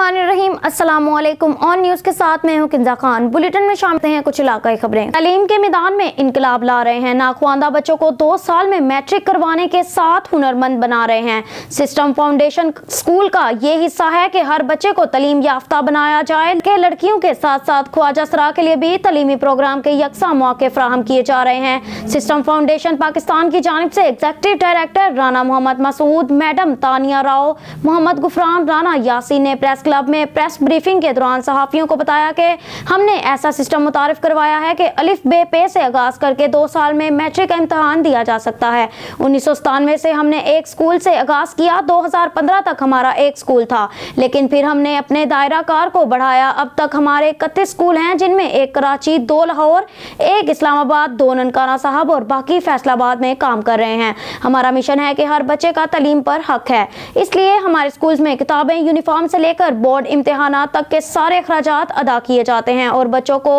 बिस्मिल्लाहिर्रहमानिर्रहीम। अस्सलाम वालेकुम। ऑन न्यूज़ के साथ मैं हूं किंजा खान। बुलेटिन में शामिल हैं कुछ इलाकाई खबरें। तालीम के मैदान में इनकलाब ला रहे हैं। नाख्वानदा बच्चों को 2 साल में मैट्रिक करवाने के साथ हुनरमंद बना रहे हैं। सिस्टम फाउंडेशन स्कूल का ये हिस्सा है कि हर बच्चे को तालीम याफ्ता बनाया जाए कि लड़कियों के साथ साथ ख्वाजा सरा के लिए भी तालीमी प्रोग्राम के यकसा मौके फराहम किए जा रहे हैं। सिस्टम फाउंडेशन पाकिस्तान की जानिब से executive director Rana Mohammad Masood, madam Tania Rao, Mohammad Ghufran Rana Yasin ने प्रेस क्लब में प्रेस ब्रीफिंग के दौरान सहाफियों को बताया कि हमने ऐसा सिस्टम मुतारिफ करवाया है कि अलिफ बे पे से आगाज करके 2 साल में मैट्रिक का इम्तहान दिया जा सकता है। 1997 से हमने एक स्कूल से आगाज किया। 2015 तक हमारा एक स्कूल था, लेकिन फिर हमने अपने दायरा कार को बढ़ाया। अब तक हमारे 31 स्कूल हैं, जिनमें एक कराची, 2 लाहौर, एक इस्लामाबाद, 2 ननकाना साहब और बाकी फैसलाबाद में काम कर रहे हैं। हमारा मिशन है कि हर बच्चे का तालीम पर हक है, इसलिए हमारे स्कूल्स में किताबें, यूनिफॉर्म से लेकर बोर्ड इम्तिहानात तक के सारे अखराजात अदा किए जाते हैं और बच्चों को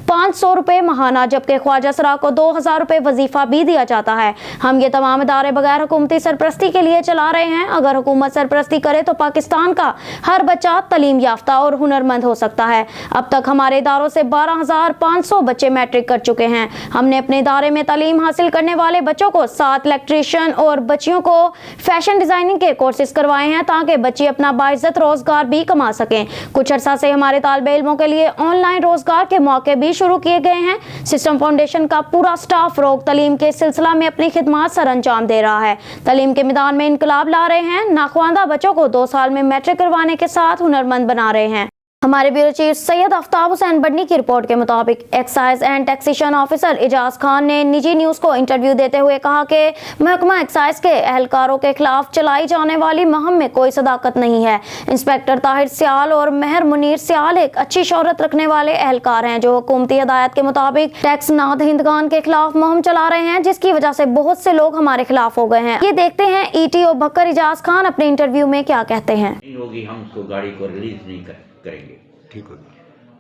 500 रुपए महाना, जबकि ख्वाजा सरा को 2000 रुपए वजीफा भी दिया जाता है। हम ये तमाम इदारे बगैर हुकूमती सरपरस्ती के लिए चला रहे हैं। अगर हुकूमत सरपरस्ती करे तो पाकिस्तान का हर बच्चा तालीम याफ्ता और हुनरमंद हो सकता है। अब तक हमारे इदारों से 12500 बच्चे मैट्रिक कर चुके हैं। हमने अपने इदारे में तालीम हासिल करने वाले बच्चों को 7 इलेक्ट्रीशियन और बच्चियों को फैशन डिजाइनिंग के कोर्सेज करवाए हैं ताकि बच्चे अपना बाइज्जत रोजगार भी कमा सकें। कुछ अरसा से हमारे तालिबे इल्मों के लिए ऑनलाइन रोजगार के मौके भी शुरू किए गए हैं। सिस्टम फाउंडेशन का पूरा स्टाफ रोग तालीम के सिलसिला में अपनी खिदमत सर अंजाम दे रहा है। तालीम के मैदान में इनकलाब ला रहे हैं। नाख्वानदा बच्चों को 2 साल में मैट्रिक करवाने के साथ हुनरमंद बना रहे हैं। हमारे ब्यूरो चीफ सैयद आफ्ताब हुसैन बडनी की रिपोर्ट के मुताबिक excise and taxation officer Ijaz Khan ने निजी न्यूज़ को इंटरव्यू देते हुए कहा कि महकमा एक्साइज के एहलकारों के खिलाफ चलाई जाने वाली मुहिम में कोई सदाकत नहीं है। इंस्पेक्टर ताहिर सियाल और मेहर मुनीर सियाल एक अच्छी शोहरत रखने वाले एहलकार हैं जो हुकूमती हिदायत के मुताबिक टैक्स नादहिंदगान के खिलाफ मुहिम चला रहे हैं, जिसकी वजह से बहुत से लोग हमारे खिलाफ हो गए हैं। ये देखते हैं ETO बकर एजाज खान अपने इंटरव्यू में क्या कहते हैं। हम उसको गाड़ी को रिलीज नहीं करेंगे। ठीक हो।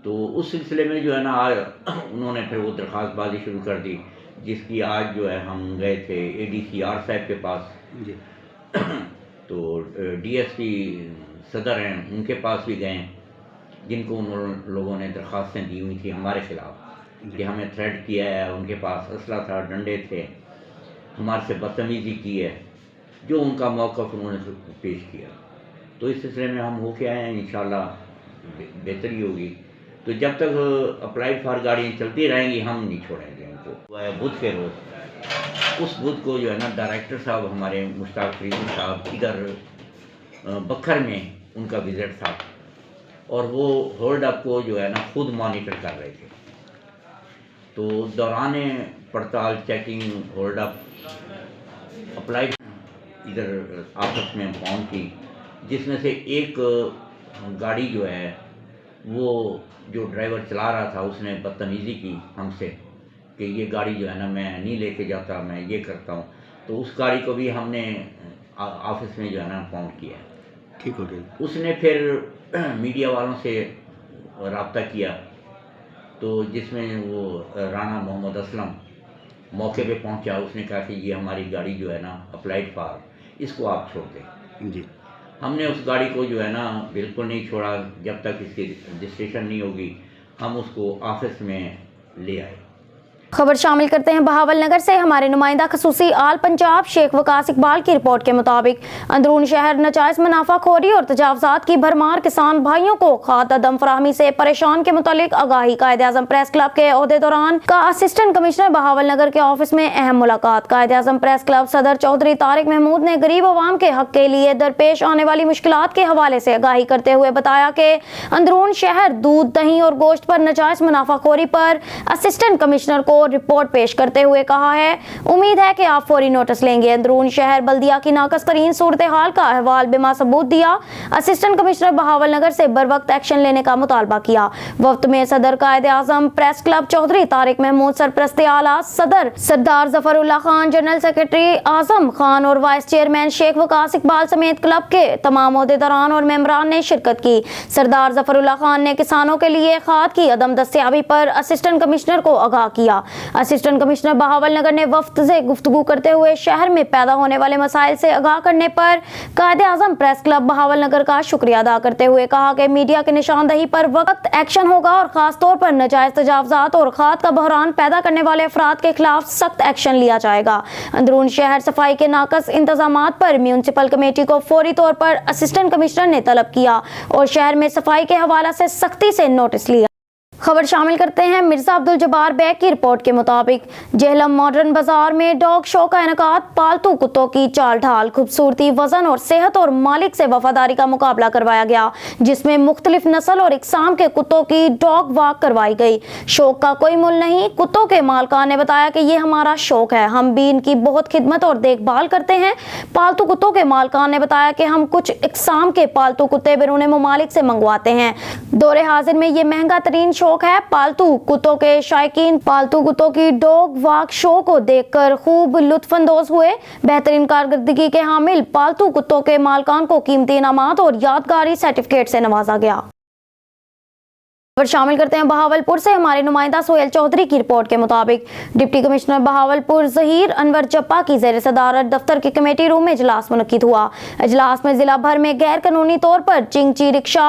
तो उस सिलसिले में जो है ना, आज उन्होंने फिर वो दरख्वास्तबाजी शुरू कर दी, जिसकी आज जो है हम गए थे ADCR साहब के पास जी। तो DSP सदर हैं, उनके पास भी गए, जिनको उन लोगों ने दरख्वास्तें दी हुई थी हमारे खिलाफ कि हमें थ्रेट किया है, उनके पास असला था, डंडे थे, हमारे से बदतमीजी की है, जो उनका मौक़िफ़ उन्होंने पेश किया। तो इस सिलसिले में हम होके आए हैं, इंशाल्लाह बेहतरी होगी। तो जब तक अप्लाइड फॉर गाड़ियाँ चलती रहेंगी हम नहीं छोड़ेंगे उनको। बुध के रोज़ उस बुध को जो है ना, डायरेक्टर साहब हमारे मुश्ताक फरीदी साहब इधर बखर में उनका विज़िट था और वो होल्ड अप को जो है ना खुद मॉनिटर कर रहे थे। तो दौरान पड़ताल, चेकिंग, होल्ड अप अप्लाइड इधर आपस में फाउंड की, जिसमें से एक गाड़ी जो है वो जो ड्राइवर चला रहा था उसने बदतमीज़ी की हमसे कि ये गाड़ी जो है ना मैं नहीं लेके जाता, मैं ये करता हूँ। तो उस गाड़ी को भी हमने ऑफिस में जो है ना फाउंड किया। ठीक हो गया। उसने फिर मीडिया वालों से रब्ता किया, तो जिसमें वो राना मोहम्मद असलम मौके पे पहुंचा। उसने कहा कि ये हमारी गाड़ी जो है ना अप्लाइड फॉर, इसको आप छोड़ दें। जी। हमने उस गाड़ी को जो है ना बिल्कुल नहीं छोड़ा जब तक इसकी रजिस्ट्रेशन नहीं होगी। हम उसको ऑफिस में ले आए। खबर शामिल करते हैं बहावल नगर से। हमारे नुमाइंदा खसूसी आल पंजाब शेख वकास इकबाल की रिपोर्ट के मुताबिक अंदरून शहर नजायज मुनाफाखोरी और तजावजात की भरमार, किसान भाइयों को खाद अदम फराहमी से परेशान के मुतालिक आगाही। कायद-ए-आज़म प्रेस क्लब के ओहदेदारान का असिस्टेंट कमिश्नर बहावल नगर के ऑफिस में अहम मुलाकात। कायद-ए-आज़म प्रेस क्लब सदर चौधरी तारिक महमूद ने गरीब अवाम के हक के लिए दरपेश आने वाली मुश्किलात के हवाले से आगाही करते हुए बताया कि अंदरून शहर दूध, दही और गोश्त पर नजायज मुनाफाखोरी पर असिस्टेंट कमिश्नर को रिपोर्ट पेश करते हुए कहा है, उम्मीद है कि आप फौरी नोटिस लेंगे। अंदरून शहर बल्दिया की नाकस तरीन सूरत हाल का अहवाल बिमा सबूत दिया। असिस्टेंट कमिश्नर बहावल नगर से बर वक्त एक्शन लेने का मुतालबा किया। वक्त में सदर कायद-ए-आज़म प्रेस क्लब चौधरी तारिक महमूद, सरपरस्ते आला सदर सरदार जफरुल्लाह खान, जनरल सेक्रेटरी आजम खान और वाइस चेयरमैन शेख वकास इकबाल समेत क्लब के तमाम ओहदेदारान और मेंबरान ने शिरकत की। सरदार जफरुल्लाह खान ने किसानों के लिए खाद की अदम दस्तयाबी पर असिस्टेंट कमिश्नर को आगाह किया। असिस्टेंट कमिश्नर बहावल नगर ने वफ्द से गुफ्तगू करते हुए शहर में पैदा होने वाले मसाइल से आगाह करने पर कायदे-आज़म प्रेस क्लब बहावल नगर का शुक्रिया अदा करते हुए कहा कि मीडिया की निशानदही पर वक्त एक्शन होगा और खास तौर पर नाजायज तजावजात और खाद का बहरान पैदा करने वाले अफराद के खिलाफ सख्त एक्शन लिया जाएगा। अंदरून शहर सफाई के नाकस इंतजामात पर म्यूनिसिपल कमेटी को फौरी तौर पर असिस्टेंट कमिश्नर ने तलब किया और शहर में सफाई के हवाले से सख्ती से नोटिस लिया। खबर शामिल करते हैं मिर्जा अब्दुल जब्बार बैग की रिपोर्ट के मुताबिक जेहलम मॉडर्न बाजार में डॉग शो का इनेकाद, पालतू कुत्तों की चाल ढाल, खूबसूरती, वजन और सेहत और मालिक से वफादारी का मुकाबला करवाया गया, जिसमें मुख्तलिफ नस्ल और इकसाम के कुत्तों की डॉग वॉक करवाई गई। शौक का कोई मुल नहीं। कुत्तों के मालकान ने बताया कि ये हमारा शौक है, हम भी इनकी बहुत खिदमत और देखभाल करते हैं। पालतू कुत्तों के मालकान ने बताया कि हम कुछ इकसाम के पालतू कुत्ते बैरून ममालिक से मंगवाते हैं। दौरे हाजिर में ये महंगा तरीन शौक है। पालतू कुत्तों के शायकीन पालतू कुत्तों की डॉग वॉक शो को देखकर खूब लुत्फानंदोज हुए। बेहतरीन कारकर्दगी के हामिल पालतू कुत्तों के मालकान को कीमती इनामात और यादगारी सर्टिफिकेट से नवाजा गया। और शामिल करते हैं बहावलपुर से हमारे नुमाइंदा सोहेल चौधरी की रिपोर्ट के मुताबिक डिप्टी कमिश्नर बहावलपुर ज़हीर अनवर जप्पा की ज़ेर सदारत दफ्तर की कमेटी रूम में इजलास मुनक्किद हुआ। इजलास में जिला भर में गैर कानूनी तौर पर चिंगची रिक्शा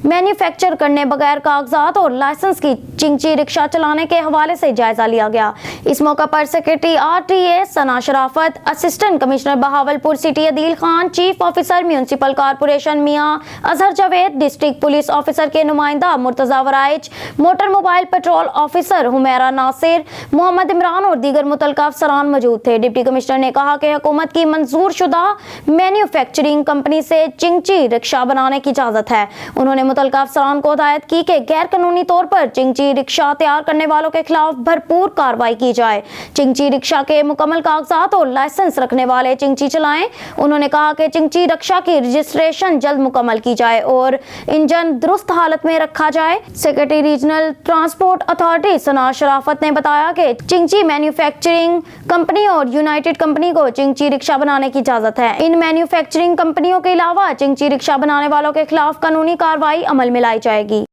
मैन्युफैक्चर करने बगैर कागजात और लाइसेंस की चिंगची रिक्शा चलाने के हवाले से जायजा लिया गया। इस मौका पर secretary RTA Sana Sharafat, assistant commissioner Bahawalpur city Adeel Khan, chief officer municipal corporation Mian Azhar Javed, district police officer के नुमाइंदा Murtaza motor mobile patrol officer Humaira Nasir, Muhammad Imran और दीगर मुतल्लिका अफसरान मौजूद थे। डिप्टी कमिश्नर ने कहा कि हुकूमत की मंजूर शुदा मैन्युफैक्चरिंग कंपनी से चिंगची रिक्शा बनाने की इजाजत है। उन्होंने मुतल्लिका अफसरान को हिदायत की कि गैर कानूनी तौर पर चिंगची रिक्शा तैयार करने वालों के खिलाफ भरपूर कार्रवाई की जाए। चिंगची रिक्शा के मुकम्मल कागजात और लाइसेंस रखने वाले चिंगची चलाएं। उन्होंने कहा कि चिंगची रिक्शा की रजिस्ट्रेशन जल्द मुकम्मल की जाए और इंजन दुरुस्त हालत में रखा जाए। सेक्रेटरी रीजनल ट्रांसपोर्ट अथॉरिटी सना शराफत ने बताया कि चिंगची मैन्युफैक्चरिंग कंपनी और यूनाइटेड कंपनी को चिंगची रिक्शा बनाने की इजाजत है। इन मैन्युफैक्चरिंग कंपनियों के अलावा चिंगची रिक्शा बनाने वालों के खिलाफ कानूनी कार्रवाई अमल में लाई जाएगी।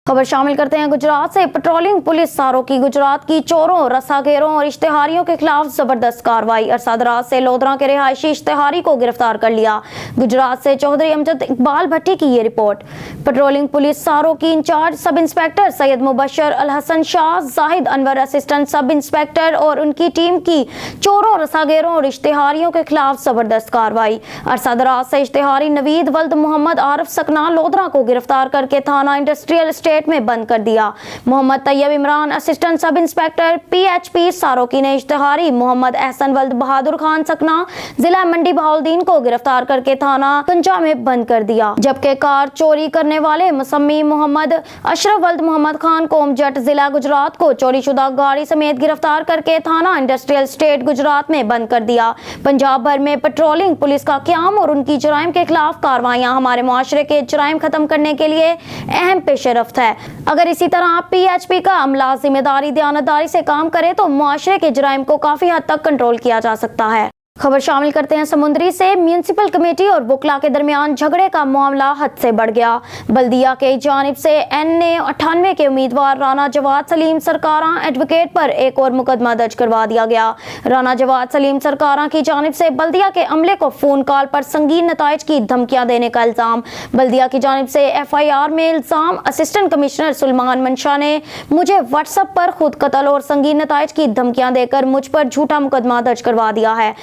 खबर शामिल करते हैं गुजरात से। पेट्रोलिंग पुलिस सारों की गुजरात की चोरों, रसाखेरों और इश्तेहारियों के खिलाफ जबरदस्त कार्रवाई। अरसादरात से लोधरा के रिहायशी इश्तेहारी को गिरफ्तार कर लिया। गुजरात से चौधरी अमजद इकबाल भट्टी की ये रिपोर्ट। पेट्रोलिंग पुलिस सारों की incharge sub inspector Syed Mubashar ul Hassan Shah, Zahid Anwar assistant sub inspector और उनकी टीम की चोरों, रसाखेरों और इश्तेहारियों के खिलाफ जबरदस्त कार्रवाई। अरसादरात से इश्तेहारी नवीद वल्द मोहम्मद आरिफ सकना लोधरा को गिरफ्तार करके थाना इंडस्ट्रियल स्टेट में बंद कर दिया। Mohammad Tayyab Imran assistant sub inspector PHP Saroki ने इश्तेहारी मोहम्मद एहसन वल्द बहादुर खान सकना जिला मंडी बहाउद्दीन को गिरफ्तार करके थाना पंजा में बंद कर दिया। जबकि कार चोरी करने वाले मुसम्मी मोहम्मद अशरफ वल्द मोहम्मद खान कोमजट जिला गुजरात को चोरीशुदा गाड़ी समेत गिरफ्तार करके थाना इंडस्ट्रियल स्टेट गुजरात में बंद कर दिया। पंजाब भर में पेट्रोलिंग पुलिस का क़याम और उनकी जराइम के खिलाफ कार्रवाइयां हमारे मुआशरे के जराइम खत्म करने के लिए अहम पेशरफ्त है। अगर इसी तरह PHP का अमला जिम्मेदारी, दयानतदारी से काम करे तो मुआशरे के जराइम को काफी हद तक कंट्रोल किया जा सकता है। खबर शामिल करते हैं समुंदरी से। म्यूनिसिपल कमेटी और वकला के दरमियान झगड़े का मामला हद से बढ़ गया। बल्दिया के जानिब से NA98 के उम्मीदवार राना जवाद सलीम सरकारा एडवोकेट पर एक और मुकदमा दर्ज करवा दिया गया। राना जवाद सलीम सरकारा की जानिब से बल्दिया के अमले को फोन कॉल पर संगीन नताइज की धमकियां देने का इल्जाम। बल्दिया की जानिब से FIR में इल्जाम। असिस्टेंट कमिश्नर सुलेमान मंशा ने मुझे व्हाट्सएप पर खुद कत्ल और संगीन नताइज की धमकियां देकर मुझ पर झूठा मुकदमा दर्ज करवा दिया है।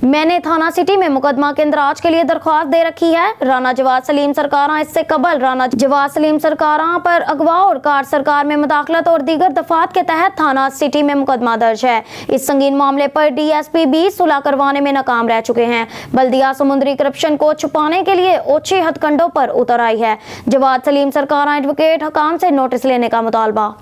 मैंने थाना सिटी में मुकदमा के इंदराज के लिए दरख्वास्त दे रखी है। राना जवाद सलीम सरकारा इससे कबल राना जवाद सलीम सरकारा पर अगवा और कार सरकार में मुदाखलत और दीगर दफात के तहत थाना सिटी में मुकदमा दर्ज है। इस संगीन मामले पर DSP भी सुलह करवाने में नाकाम रह चुके हैं। बल्दिया समुद्री करप्शन को छुपाने के लिए ओछे हथकंडों पर उतर आई है। जवाद सलीम सरकारा एडवोकेट हकाम से नोटिस लेने का मुतालबा।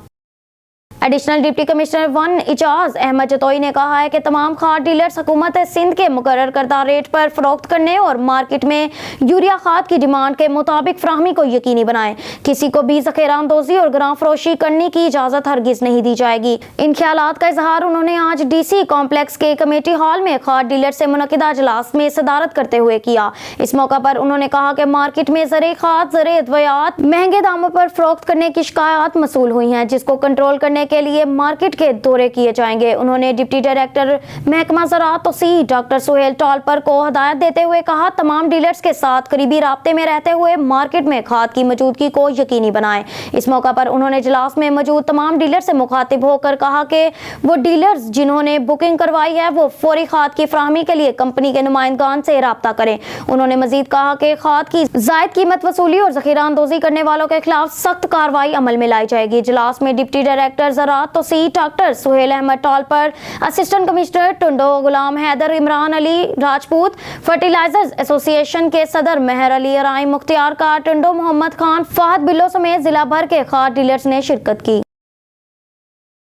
Additional deputy commissioner 1 Ijaz Ahmed Jatoi ने कहा है कि तमाम खाद डीलर्स हुकूमत सिंध के मुकर्रर करदा रेट पर फरोख्त करने और मार्केट में यूरिया खाद की डिमांड के मुताबिक फराहमी को यकीनी बनाएं। किसी को भी ज़ख़ीरा अंदोज़ी और ग्रां फरोशी करने की इजाज़त हरगिज़ नहीं दी जाएगी। इन ख्यालात का इजहार उन्होंने आज DC कॉम्प्लेक्स के कमेटी हॉल में खाद डीलर से मुनक़िदा इजलास में सदारत करते हुए किया। इस मौका पर उन्होंने कहा कि मार्केट में ज़रे खाद, ज़रे अद्वियात महंगे दामों पर फरोख्त करने की शिकायत मसूल हुई हैं, जिसको कंट्रोल करने के लिए मार्केट के दौरे किए जाएंगे। उन्होंने डिप्टी डायरेक्टर महकमा ज़राअत तौसीह डॉक्टर सुहेल टॉलपर को हदायत देते हुए कहा, तमाम डीलर्स के साथ करीबी राब्ते में रहते हुए मार्केट में खाद की मौजूदगी को यकीनी बनाएं। इस मौका पर उन्होंने इजलास में मौजूद तमाम डीलर से मुखातिब होकर कहा कि वो डीलर्स जिन्होंने बुकिंग करवाई है वो फौरी खाद की फराहमी के लिए कंपनी के नुमाइंदगान से राब्ता करें। उन्होंने मजीद कहा कि खाद की जायद कीमत वसूली और ज़ख़ीरा अंदोज़ी करने वालों के खिलाफ सख्त कार्रवाई अमल में लाई जाएगी। इजलास में डिप्टी डायरेक्टर ज़राअत तौसीह doctor Suhail Ahmed Talpur, assistant commissioner Tando Ghulam Haider, Imran Ali Rajput, fertilizers association के सदर मेहर अली अराई, मुख्तियार कार टुंडो, मोहम्मद खान, फहद बिल्लो समेत जिला भर के खाद डीलर्स ने शिरकत की।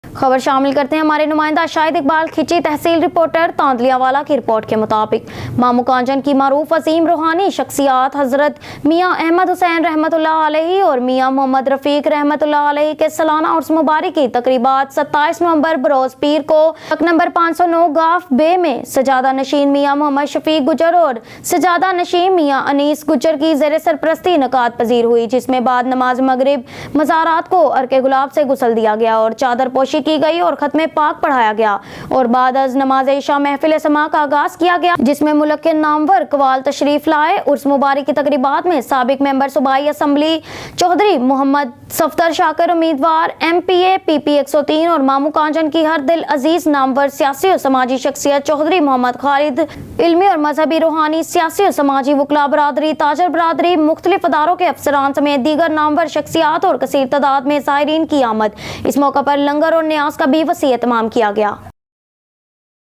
खबर शामिल करते हैं हमारे नुमाइंदा शाहिद इकबाल खिची तहसील रिपोर्टर तांदलियावाला की रिपोर्ट के मुताबिक मामू कांचन की मारूफ अजीम रूहानी शख्सियात हजरत मियाँ अहमद हुसैन रहमतुल्लाह अलैहि और मियाँ मोहम्मद रफीक रहमतुल्लाह अलैहि के सालाना उर्स मुबारक की तकरीबात 27 नवंबर बरोज पीर को नंबर 509 गाफ बे में सजादा नशीन मियाँ मोहम्मद शफीक गुजर और सजादा नशीन मियाँ अनीस गुजर की ज़ेर सरपरस्ती नकात पजीर हुई, जिसमें बाद नमाज मगरिब मज़ारात को अर्के गुलाब से गुसल दिया गया और चादर पोशी की गई और खत्मे पाक पढ़ाया गया और बाद अज नमाज इशा महफिल समा का आगाज किया गया, जिसमें मुल्क के नामवर कवाल तशरीफ लाए। उर्स मुबारक की तकरीबात में साबिक मेंबर सूबाई असम्बली चौधरी मोहम्मद सफदर शाकिर, उम्मीदवार MPA PP 103 और मामू कांचन की हर दिल अजीज नामवर सियासी और समाजी शख्सियत चौधरी मोहम्मद खालिद, इल्मी और मजहबी रूहानी सियासी और समाजी वकला बरादरी, ताजर बरादरी, मुख्तलिफ अदारों के अफसरान समेत दीगर नामवर शख्सियात और कसीर तादाद में ज़ायरीन की आमद। इस मौका पर लंगर और न्याज का भी वसी एहतमाम किया गया।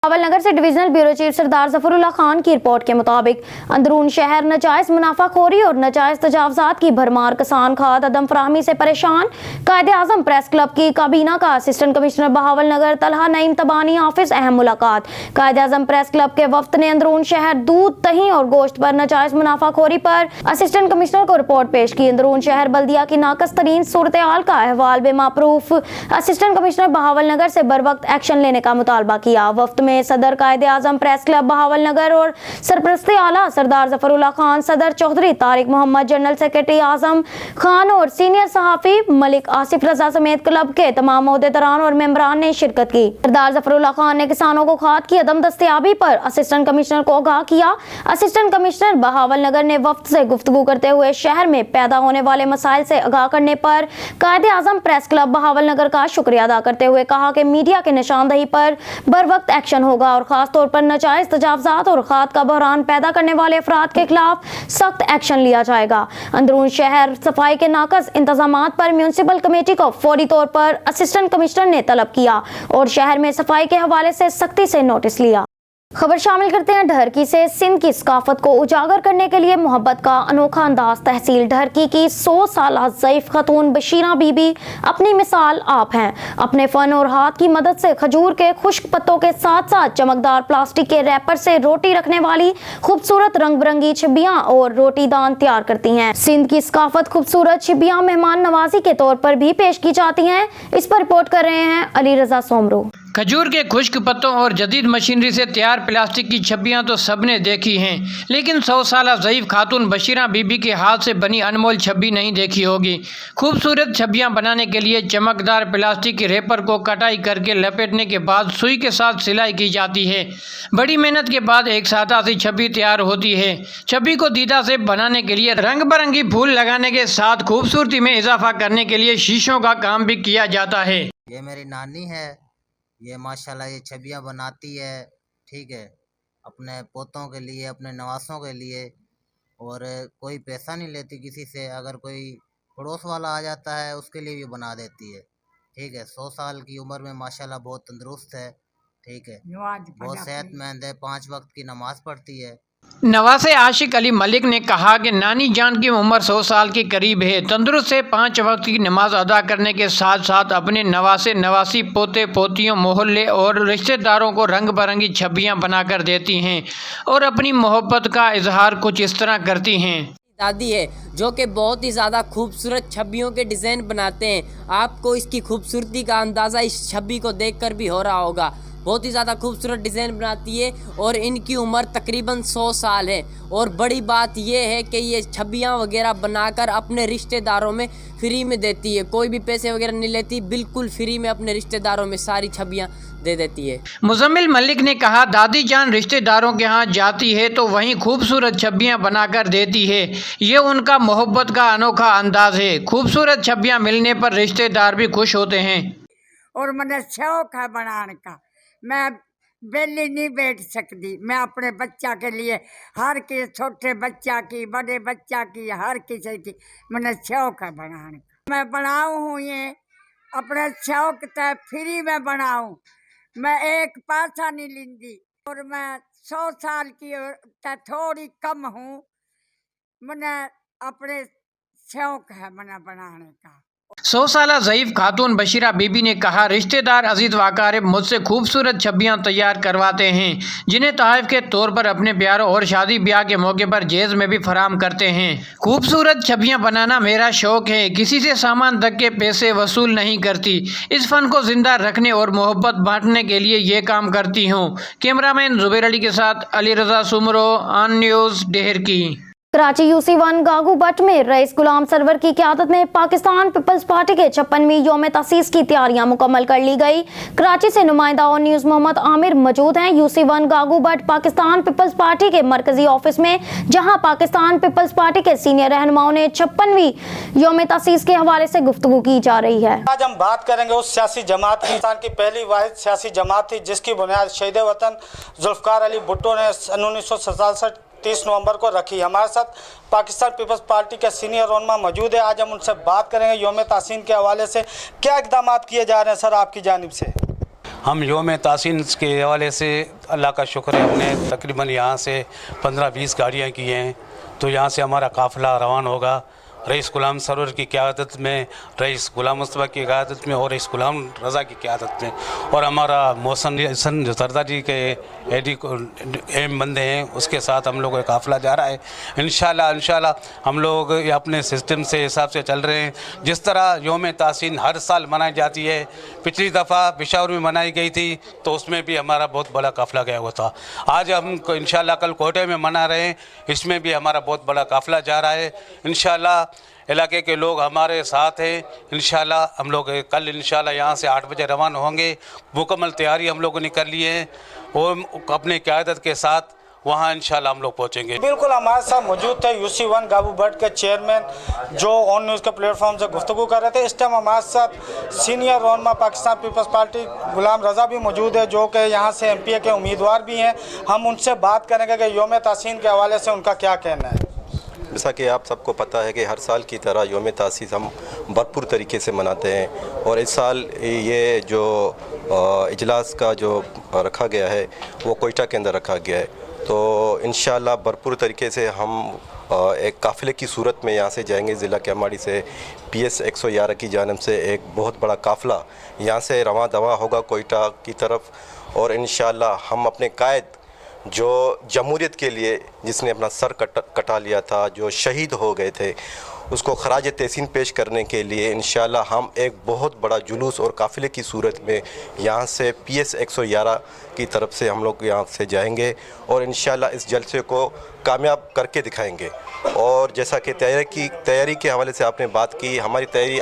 बहावल नगर से डिविजनल ब्यूरो चीफ सरदार ज़फरुल्लाह खान की रिपोर्ट के मुताबिक अंदरून शहर नजायज मुनाफाखोरी और नजायज तजावजात की भरमार, किसान खाद अदम फराहमी से परेशान। कायदे आज़म प्रेस क्लब की काबीना का असिस्टेंट कमिश्नर बहावल नगर तलहा नईम तबानी ऑफिस अहम मुलाकात। कायदे आज़म प्रेस क्लब के वफ्द ने अंदरून शहर दूध, दही और गोश्त पर नजायज मुनाफाखोरी पर असिस्टेंट कमिश्नर को रिपोर्ट पेश की। अंदरून शहर बल्दिया की नाकस तरीन सूरत हाल का अहवाल बेमाप्रूफ असिस्टेंट कमिश्नर बहावल नगर से बर वक्त एक्शन लेने का मुतालबा किया। वफ्द में सदर कायदे आज़म प्रेस क्लब बहावल नगर और सरपरस्ती आला सरदार ज़फरुल्लाह खान, सदर चौधरी तारिक मोहम्मद, जनरल सेक्रेटरी आज़म खान और सीनियर सहाफ़ी मलिक आसिफ रजा समेत क्लब के तमाम ओहदेदारान और मेंबरान ने शिरकत की। सरदार ज़फरुल्लाह खान ने किसानों को खाद की अदम दस्तयाबी पर असिस्टेंट कमिश्नर को आगाह किया। असिस्टेंट कमिश्नर बहावल नगर ने वफ्द से गुफ्तगू करते हुए शहर में पैदा होने वाले मसाइल से आगाह करने पर कायदे आज़म प्रेस क्लब बहावल नगर का शुक्रिया अदा करते हुए कहा कि मीडिया के निशानदही पर बर वक्त एक्शन होगा और खास तौर पर नाजायज तजावजात और खाद का बहरान पैदा करने वाले अफराद के खिलाफ सख्त एक्शन लिया जाएगा। अंदरून शहर सफाई के नाकस इंतजामात पर म्यूनिसिपल कमेटी को फौरी तौर पर असिस्टेंट कमिश्नर ने तलब किया और शहर में सफाई के हवाले से सख्ती से नोटिस लिया। खबर शामिल करते हैं ढरकी से। सिंध की सकाफत को उजागर करने के लिए मोहब्बत का अनोखा अंदाज। तहसील ढरकी की 100 साल ज़ईफ खतून बशीरा बीबी अपनी मिसाल आप हैं। अपने फन और हाथ की मदद से खजूर के खुश्क पत्तों के साथ साथ चमकदार प्लास्टिक के रैपर से रोटी रखने वाली खूबसूरत रंग बिरंगी छिबियाँ और रोटी दान तैयार करती हैं। सिंध की सकाफत खूबसूरत छिबियाँ मेहमान नवाजी के तौर पर भी पेश की जाती हैं। इस पर रिपोर्ट कर रहे हैं अली रजा सोमरू। खजूर के खुश्क पत्तों और जदीद मशीनरी से तैयार प्लास्टिक की छब्बियाँ तो सबने देखी हैं, लेकिन 100 साल ज़ईफ खातून बशीरा बीबी के हाथ से बनी अनमोल छब्बी नहीं देखी होगी। खूबसूरत छब्बियाँ बनाने के लिए चमकदार प्लास्टिक के रेपर को कटाई करके लपेटने के बाद सुई के साथ सिलाई की जाती है। बड़ी मेहनत के बाद एक सादा सी छब्बी तैयार होती है। छब्बी को दीदा से बनाने के लिए रंग बिरंगी फूल लगाने के साथ खूबसूरती में इजाफा करने के लिए शीशों का काम भी किया जाता है। ये मेरी नानी है, ये माशाल्लाह ये छबियाँ बनाती है, ठीक है, अपने पोतों के लिए, अपने नवासों के लिए, और कोई पैसा नहीं लेती किसी से। अगर कोई पड़ोस वाला आ जाता है उसके लिए भी बना देती है, ठीक है। 100 साल की उम्र में माशाल्लाह बहुत तंदुरुस्त है, ठीक है, बहुत सेहतमंद है, 5 वक्त की नमाज पढ़ती है। नवासे आशिक अली मलिक ने कहा कि नानी जान की उम्र 100 साल के करीब है। तंदुरुस्त से 5 वक्त की नमाज अदा करने के साथ साथ अपने नवासे नवासी पोते पोतियों मोहल्ले और रिश्तेदारों को रंग बिरंगी छब्बियाँ बनाकर देती हैं और अपनी मोहब्बत का इजहार कुछ इस तरह करती हैं। दादी है जो कि बहुत ही ज़्यादा खूबसूरत छब्बियों के डिज़ाइन बनाते हैं। आपको इसकी खूबसूरती का अंदाज़ा इस छब्बी को देखकर भी हो रहा होगा। بہت ہی زیادہ خوبصورت ڈیزائن بناتی ہے اور ان کی عمر تقریباً 100 سال ہے. اور بڑی بات یہ ہے کہ یہ چھبیاں وغیرہ بنا کر اپنے رشتہ داروں میں فری میں دیتی ہے, کوئی بھی پیسے وغیرہ نہیں لیتی, بالکل فری میں اپنے رشتہ داروں میں ساری چھبیاں دے دیتی ہے. مزمل ملک نے کہا دادی جان رشتہ داروں کے ہاں جاتی ہے تو وہیں خوبصورت چھبیاں بنا کر دیتی ہے, یہ ان کا محبت کا انوکھا انداز ہے. خوبصورت چھبیاں ملنے پر رشتہ دار بھی خوش ہوتے ہیں. اور مجھے شوق ہے بنانے کا, میں بیلی نہیں بیٹھ سکتی, میں اپنے بچہ کے لیے ہر کی, چھوٹے بچہ کی, بڑے بچہ کی, ہر کسی کی مجھے شوق ہے بنانے کا. میں بناؤں ہوں یہ اپنے شوق تے فری میں بناؤں, میں ایک پیسہ نہیں لیندی, اور میں 100 سال کی تے تھوڑی کم ہوں, مجھے اپنے شوق ہے مجھے بنانے کا. 100 سالہ ضعیف خاتون بشیرہ بی بی نے کہا رشتہ دار عزیز و اقارب مجھ سے خوبصورت چھبیاں تیار کرواتے ہیں جنہیں تحائف کے طور پر اپنے پیاروں اور شادی بیاہ کے موقع پر جہیز میں بھی فراہم کرتے ہیں. خوبصورت چھبیاں بنانا میرا شوق ہے, کسی سے سامان تک کے پیسے وصول نہیں کرتی, اس فن کو زندہ رکھنے اور محبت بانٹنے کے لیے یہ کام کرتی ہوں. کیمرہ مین زبیر علی کے ساتھ علی رضا سمرو, آن نیوز ڈہر کی. کراچی UC1 گاگو بٹ میں رئیس غلام سرور کی قیادت میں پاکستان پیپلز پارٹی کے 56ویں یوم تاسیس کی تیاریاں مکمل کر لی گئی. کراچی سے نمائندہ اور نیوز محمد عامر موجود ہیں. UC1 گاگو بٹ پاکستان پیپلز پارٹی کے مرکزی آفس میں, جہاں پاکستان پیپلز پارٹی کے سینئر رہنماؤں نے 56ویں یوم تاسیس کے حوالے سے گفتگو کی جا رہی ہے. آج ہم بات کریں گے اس سیاسی جماعت کی, پاکستان کی پہلی واحد سیاسی جماعت تھی جس کی بنیاد شہید وطن ذوالفقار علی بھٹو نے 1967 30 نومبر کو رکھی. ہمارے ساتھ پاکستان پیپلز پارٹی کے سینئر رہنما موجود ہے, آج ہم ان سے بات کریں گے یوم تاسین کے حوالے سے کیا اقدامات کیے جا رہے ہیں. سر آپ کی جانب سے. ہم یوم تاسین کے حوالے سے اللہ کا شکر ہے, ہم نے تقریباً یہاں سے 15-20 گاڑیاں کی ہیں, تو یہاں سے ہمارا قافلہ روان ہوگا رئیس غلام سرور کی قیادت میں, رئیس غلام مصطفیٰ کی قیادت میں اور رئیس غلام رضا کی قیادت میں, اور ہمارا محسن حسن جو سرداری کے ایڈی اہم بندے ہیں اس کے ساتھ ہم لوگوں کا قافلہ جا رہا ہے. انشاءاللہ ہم لوگ اپنے سسٹم سے حساب سے چل رہے ہیں. جس طرح یوم تاسین ہر سال منائی جاتی ہے, پچھلی دفعہ پشاور میں منائی گئی تھی تو اس میں بھی ہمارا بہت بڑا قافلہ گیا ہوا تھا. آج ہم انشاءاللہ کل کوٹے میں منا رہے ہیں, اس میں بھی ہمارا بہت بڑا قافلہ جا رہا ہے. انشاءاللہ علاقے کے لوگ ہمارے ساتھ ہیں. انشاءاللہ ہم لوگ کل انشاءاللہ یہاں سے 8 بجے روانہ ہوں گے. مکمل تیاری ہم لوگوں نے کر لی ہے اور اپنے قیادت کے ساتھ وہاں انشاءاللہ ہم لوگ پہنچیں گے. بالکل ہمارے ساتھ موجود تھے UC1 گاگو بٹ کے چیئرمین جو آن نیوز کے پلیٹ فارم سے گفتگو کر رہے تھے. اس ٹائم ہمارے ساتھ سینئر رہنما پاکستان پیپلز پارٹی غلام رضا بھی موجود ہے جو کہ یہاں سے MPA کے امیدوار بھی ہیں. ہم ان سے بات کریں گے کہ یوم تاسین کے حوالے سے ان کا کیا کہنا ہے. جیسا کہ آپ سب کو پتہ ہے کہ ہر سال کی طرح یوم تاسیس ہم بھرپور طریقے سے مناتے ہیں, اور اس سال یہ جو اجلاس کا جو رکھا گیا ہے وہ کوئٹہ کے اندر رکھا گیا ہے. تو انشاءاللہ بھرپور طریقے سے ہم ایک قافلے کی صورت میں یہاں سے جائیں گے. ضلع کیماڑی سے PS 111 کی جانب سے ایک بہت بڑا قافلہ یہاں سے رواں دواں ہوگا کوئٹہ کی طرف, اور انشاءاللہ ہم اپنے قائد جو جمہوریت کے لیے جس نے اپنا سر کٹا لیا تھا, جو شہید ہو گئے تھے, اس کو خراج تحسین پیش کرنے کے لیے انشاءاللہ ہم ایک بہت بڑا جلوس اور قافلے کی صورت میں یہاں سے PS 111 کی طرف سے ہم لوگ یہاں سے جائیں گے, اور انشاءاللہ اس جلسے کو کامیاب کر کے دکھائیں گے. اور جیسا کہ تیاری کے حوالے سے آپ نے بات کی, ہماری تیاری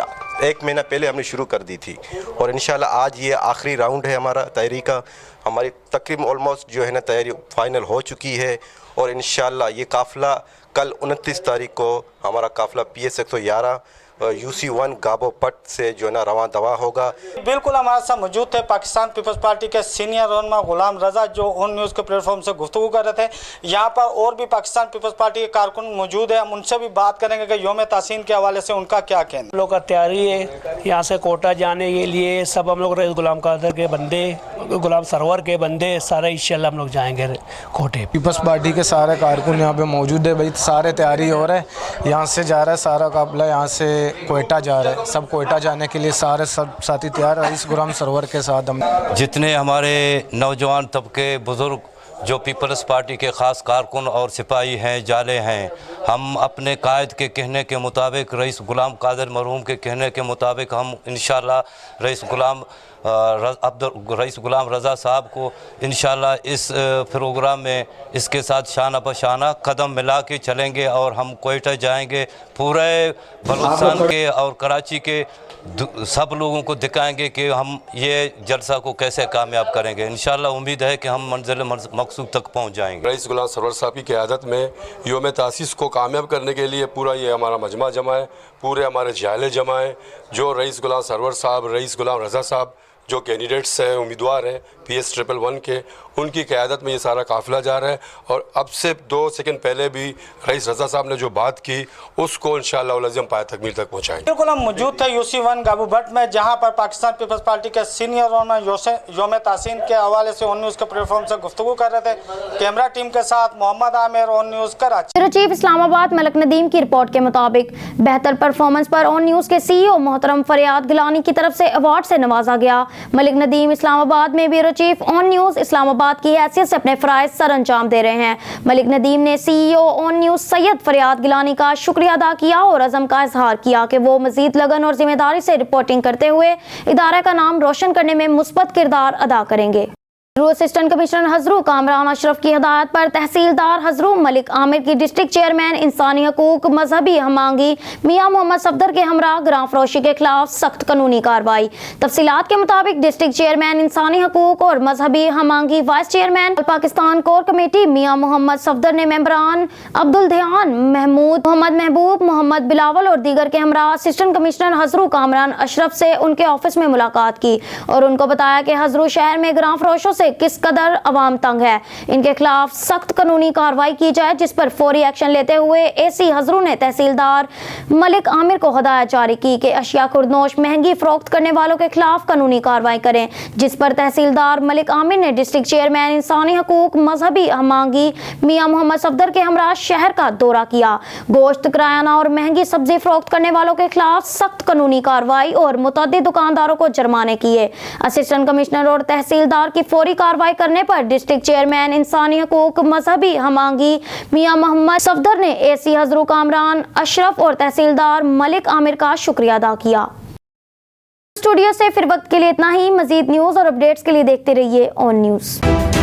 1 مہینہ پہلے ہم نے شروع کر دی تھی, اور انشاءاللہ آج یہ آخری راؤنڈ ہے ہمارا تیاری کا. ہماری تقریباً آلموسٹ جو ہے نا تیاری فائنل ہو چکی ہے, اور انشاءاللہ یہ قافلہ کل 29 تاریخ کو ہمارا قافلہ PS 111 UC1 گاگو بٹ سے جو ہے نا رواں دواں ہوگا. بالکل ہمارے ساتھ موجود تھے پاکستان پیپلز پارٹی کے سینئر رہنما غلام رضا جو آن نیوز کے پلیٹ فارم سے گفتگو کر رہے تھے. یہاں پر اور بھی پاکستان پیپلز پارٹی کے کارکن موجود ہیں, ہم ان سے بھی بات کریں گے کہ یوم تاسین کے حوالے سے ان کا کیا کہنا. ہم لوگ کا تیاری ہے یہاں سے کوٹہ جانے کے لیے, سب ہم لوگ رئیس غلام قادر کے بندے, غلام سرور کے بندے سارے انشاءاللہ ہم لوگ جائیں گے کوٹے. پیپلز پارٹی کے سارے کارکن یہاں پہ موجود ہے بھائی, سارے تیاری ہو رہے ہیں. یہاں سے جا رہا ہے سارا قافلہ, یہاں سے کوئٹہ جا رہا ہے, سب کوئٹہ جانے کے لیے سارے سب ساتھی تیار. رئیس غلام سرور کے ساتھ ہم جتنے ہمارے نوجوان طبقے, بزرگ جو پیپلز پارٹی کے خاص کارکن اور سپاہی ہیں, جالے ہیں, हम अपने कायद के कहने के मुताबिक, रईस गुलाम कादिर मरहूम के कहने के मुताबिक, हम इंशाल्लाह रईस गुलाम रज़ा साहब को इंशाल्लाह इस प्रोग्राम में इसके साथ शाना बशाना कदम मिला के चलेंगे और हम कोयटा जाएंगे। पूरे बलूचिस्तान के और कराची के सब लोगों को दिखाएंगे कि हम ये जलसा को कैसे कामयाब करेंगे। इंशाल्लाह उम्मीद है कि हम मंजिल मकसूद तक पहुंच जाएंगे। रईस गुलाम सरवर साहब की क़यादत में योम तासीस को कामयाब करने के लिए पूरा ये हमारा मजमा जमा है, पूरे हमारे जाले जमा है। जो रईस गुलाम सरवर साहब, रईस गुलाम रज़ा साहब जो कैंडिडेट्स हैं, उम्मीदवार हैं PS111 के, उनकी क़यादत में ये सारा काफ़िला जा रहा है। और अब से 2 सेकंड पहले भी रईस रज़ा साहब ने जो बात की उसको इंशाअल्लाह हम पाए तकमील तक पहुँचाएंगे। बिल्कुल हम मौजूद थे UC1 गाबू भट्ट में, जहाँ पर पाकिस्तान पीपल्स पार्टी के सीनियरों ने योम तासीन के हवाले से ऑन न्यूज़ के प्लेटफॉर्म से गुफ्तगू कर रहे थे। कैमरा टीम के साथ Mohammad Amir, on news Karachi. Bureau chief Islamabad Malik Nadeem की रिपोर्ट के मुताबिक बेहतर परफॉर्मेंस पर ऑन न्यूज़ के CEO मोहतरम फरियाद गिलानी की तरफ से अवार्ड से नवाजा गया। मलिक नदीम इस्लामाबाद में bureau chief on news Islamabad की हैसियत से अपने फ़राइज़ सर अंजाम दे रहे हैं। मलिक नदीम ने CEO ऑन न्यूज़ सैयद फरियाद गिलानी का शुक्रिया अदा किया और अज़म का इजहार किया कि वो मज़ीद लगन और जिम्मेदारी से रिपोर्टिंग करते हुए इदारे का नाम रोशन करने में मुस्बत किरदार अदा करेंगे। असिस्टेंट कमिश्नर हजरू कामरान अशरफ की हिदायत पर तहसीलदार हजरू मलिक आमिर की डिस्ट्रिक्ट चेयरमैन इंसानी हकूक मजहबी हमांगी मियां मोहम्मद सफदर के हमरा ग्रां फरोशी के खिलाफ सख्त कानूनी कार्रवाई। तफसीलात के मुताबिक डिस्ट्रिक्ट चेयरमैन इंसानी हकूक और मजहबी हमांगी vice chairman Pakistan core committee Mian Muhammad Safdar ने मेंबरान अब्दुल ध्यान महमूद मोहम्मद महबूब मोहम्मद बिलावल और दीगर के हमरा असिस्टेंट कमिश्नर हजरू कामरान अशरफ से उनके ऑफिस में मुलाकात की और उनको बताया कि हजरू शहर में ग्रां फरोशों से किस कदर अवाम तंग है, इनके खिलाफ सख्त कानूनी कार्रवाई की जाए, जिस पर फौरी एक्शन लेते हुए AC हजरू ने तहसीलदार मलिक आमिर को हिदायत जारी की कि अशिया खुर्दनोश महंगी फरोख्त करने वालों के खिलाफ कानूनी कार्रवाई करें, जिस पर तहसीलदार मलिक आमिर ने डिस्ट्रिक्ट चेयरमैन इंसानी हकूक मजहबी हमांगी मियां मोहम्मद सफदर के हमरा शहर का दौरा किया। गोश्त, किरायाना और महंगी सब्जी फरोख्त करने वालों के खिलाफ सख्त कानूनी कार्रवाई और मुतअद्दिद दुकानदारों को जुर्माने किए। असिस्टेंट कमिश्नर और तहसीलदार की फौरी कार्रवाई करने पर डिस्ट्रिक्ट चेयरमैन इंसानी हकूक मजहबी हमांगी मियां मोहम्मद सफदर ने AC हजरू कामरान अशरफ और तहसीलदार मलिक आमिर का शुक्रिया अदा किया। स्टूडियो से फिर वक्त के लिए इतना ही। मजीद न्यूज़ और अपडेट्स के लिए देखते रहिए ऑन न्यूज़।